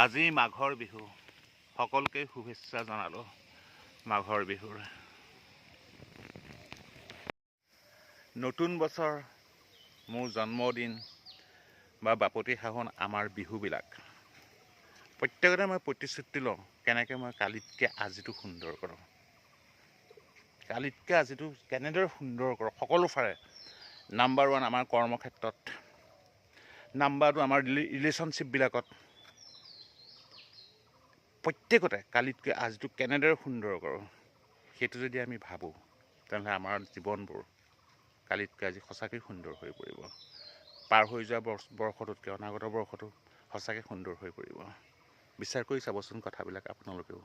আজি মাঘৰ বিহু সকলোকে শুভেচ্ছা জনালোঁ মাঘৰ বিহুৰ। নতুন বছৰ, মোৰ জন্মদিন বা বাপতি সাহোন আমাৰ বিহুবিলাক প্ৰত্যেকতে মই প্ৰতিশ্ৰুতি লওঁ কেনেকৈ মই কালিতকৈ আজিটো সুন্দৰ কৰোঁ, কালিতকৈ আজিটো কেনেদৰে সুন্দৰ কৰোঁ সকলো ফালে। নাম্বাৰ 1 আমাৰ কৰ্মক্ষেত্ৰত, নাম্বাৰ 2 আমাৰ ৰিলেশ্যনশ্বিপবিলাকত, প্ৰত্যেকতে কালিতকৈ আজিটো কেনেদৰে সুন্দৰ কৰোঁ সেইটো যদি আমি ভাবোঁ তেনেহ'লে আমাৰ জীৱনবোৰ কালিতকৈ আজি সঁচাকৈ সুন্দৰ হৈ পৰিব। পাৰ হৈ যোৱা বৰ্ষটোতকৈ অনাগত বৰ্ষটো সঁচাকৈ সুন্দৰ হৈ পৰিব। বিচাৰ কৰি চাবচোন কথাবিলাক আপোনালোকেও।